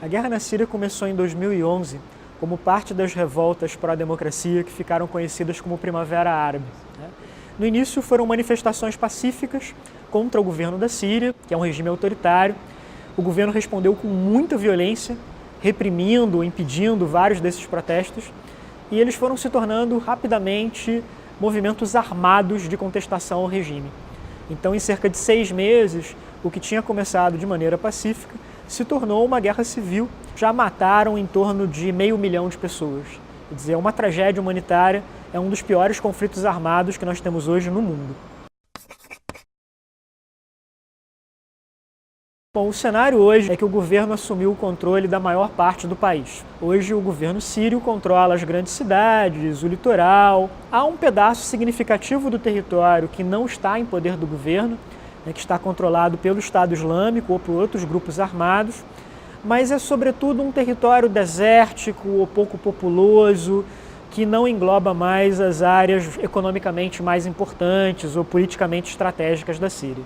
A guerra na Síria começou em 2011 como parte das revoltas pró-democracia que ficaram conhecidas como Primavera Árabe. No início foram manifestações pacíficas contra o governo da Síria, que é um regime autoritário. O governo respondeu com muita violência, reprimindo, impedindo vários desses protestos, e eles foram se tornando rapidamente movimentos armados de contestação ao regime. Então, em cerca de 6 meses, o que tinha começado de maneira pacífica se tornou uma guerra civil. Já mataram em torno de 500 mil de pessoas. Quer dizer, é uma tragédia humanitária, é um dos piores conflitos armados que nós temos hoje no mundo. Bom, o cenário hoje é que o governo assumiu o controle da maior parte do país. Hoje o governo sírio controla as grandes cidades, o litoral. Há um pedaço significativo do território que não está em poder do governo, que está controlado pelo Estado Islâmico ou por outros grupos armados, mas é sobretudo um território desértico ou pouco populoso, que não engloba mais as áreas economicamente mais importantes ou politicamente estratégicas da Síria.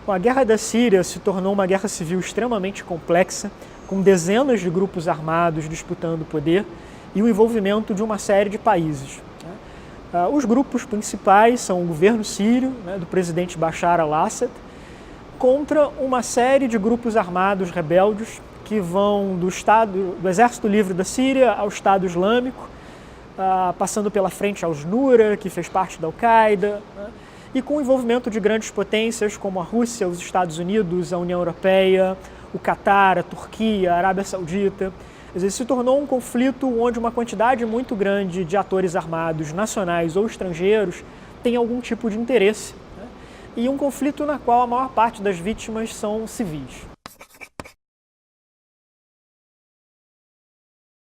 Bom, a guerra da Síria se tornou uma guerra civil extremamente complexa, com dezenas de grupos armados disputando o poder e o envolvimento de uma série de países. Os grupos principais são o governo sírio, do presidente Bashar al-Assad, contra uma série de grupos armados rebeldes que vão do Exército Livre da Síria ao Estado Islâmico, passando pela frente aos Nura, que fez parte da Al-Qaeda, e com o envolvimento de grandes potências como a Rússia, os Estados Unidos, a União Europeia, o Catar, a Turquia, a Arábia Saudita. Quer dizer, se tornou um conflito onde uma quantidade muito grande de atores armados, nacionais ou estrangeiros, tem algum tipo de interesse, e um conflito na qual a maior parte das vítimas são civis.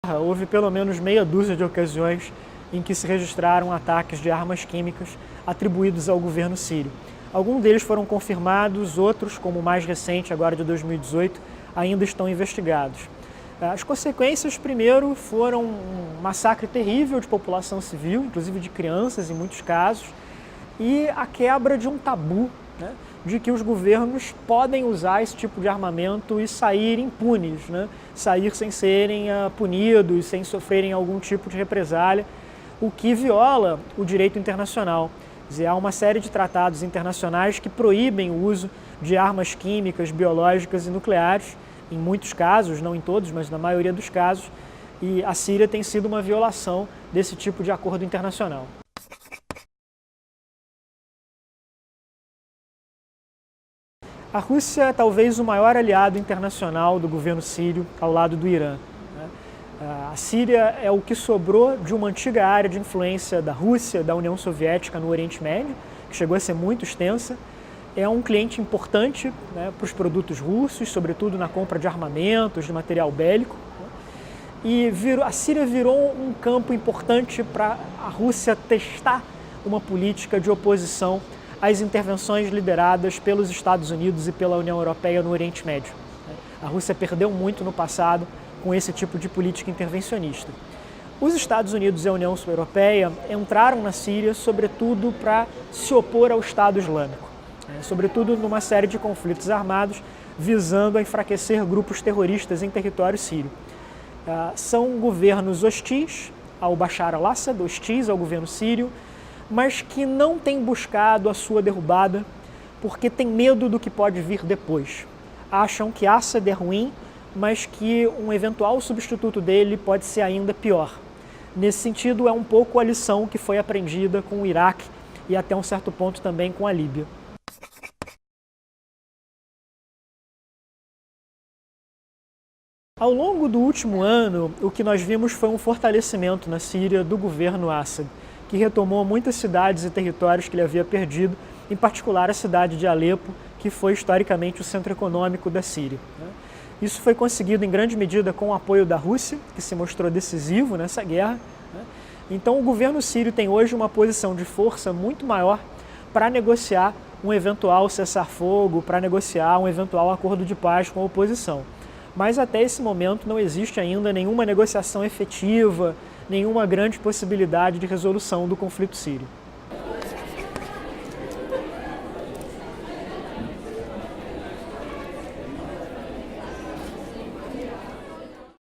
Houve pelo menos meia dúzia de ocasiões em que se registraram ataques de armas químicas atribuídos ao governo sírio. Alguns deles foram confirmados, outros, como o mais recente, agora de 2018, ainda estão investigados. As consequências, primeiro, foram um massacre terrível de população civil, inclusive de crianças em muitos casos, e a quebra de um tabu, de que os governos podem usar esse tipo de armamento e sair impunes, sair sem serem punidos, sem sofrerem algum tipo de represália, o que viola o direito internacional. Quer dizer, há uma série de tratados internacionais que proíbem o uso de armas químicas, biológicas e nucleares, em muitos casos, não em todos, mas na maioria dos casos, e a Síria tem sido uma violação desse tipo de acordo internacional. A Rússia é talvez o maior aliado internacional do governo sírio ao lado do Irã. A Síria é o que sobrou de uma antiga área de influência da Rússia, da União Soviética no Oriente Médio, que chegou a ser muito extensa. É um cliente importante para os produtos russos, sobretudo na compra de armamentos, de material bélico. E a Síria virou um campo importante para a Rússia testar uma política de oposição às intervenções lideradas pelos Estados Unidos e pela União Europeia no Oriente Médio. A Rússia perdeu muito no passado com esse tipo de política intervencionista. Os Estados Unidos e a União Europeia entraram na Síria, sobretudo, para se opor ao Estado Islâmico, sobretudo numa série de conflitos armados visando a enfraquecer grupos terroristas em território sírio. São governos hostis ao Bashar al-Assad, hostis ao governo sírio, mas que não têm buscado a sua derrubada porque têm medo do que pode vir depois. Acham que Assad é ruim, mas que um eventual substituto dele pode ser ainda pior. Nesse sentido, é um pouco a lição que foi aprendida com o Iraque e até um certo ponto também com a Líbia. Ao longo do último ano, o que nós vimos foi um fortalecimento na Síria do governo Assad, que retomou muitas cidades e territórios que ele havia perdido, em particular a cidade de Alepo, que foi historicamente o centro econômico da Síria. Isso foi conseguido em grande medida com o apoio da Rússia, que se mostrou decisivo nessa guerra. Então o governo sírio tem hoje uma posição de força muito maior para negociar um eventual cessar-fogo, para negociar um eventual acordo de paz com a oposição. Mas até esse momento não existe ainda nenhuma negociação efetiva, nenhuma grande possibilidade de resolução do conflito sírio.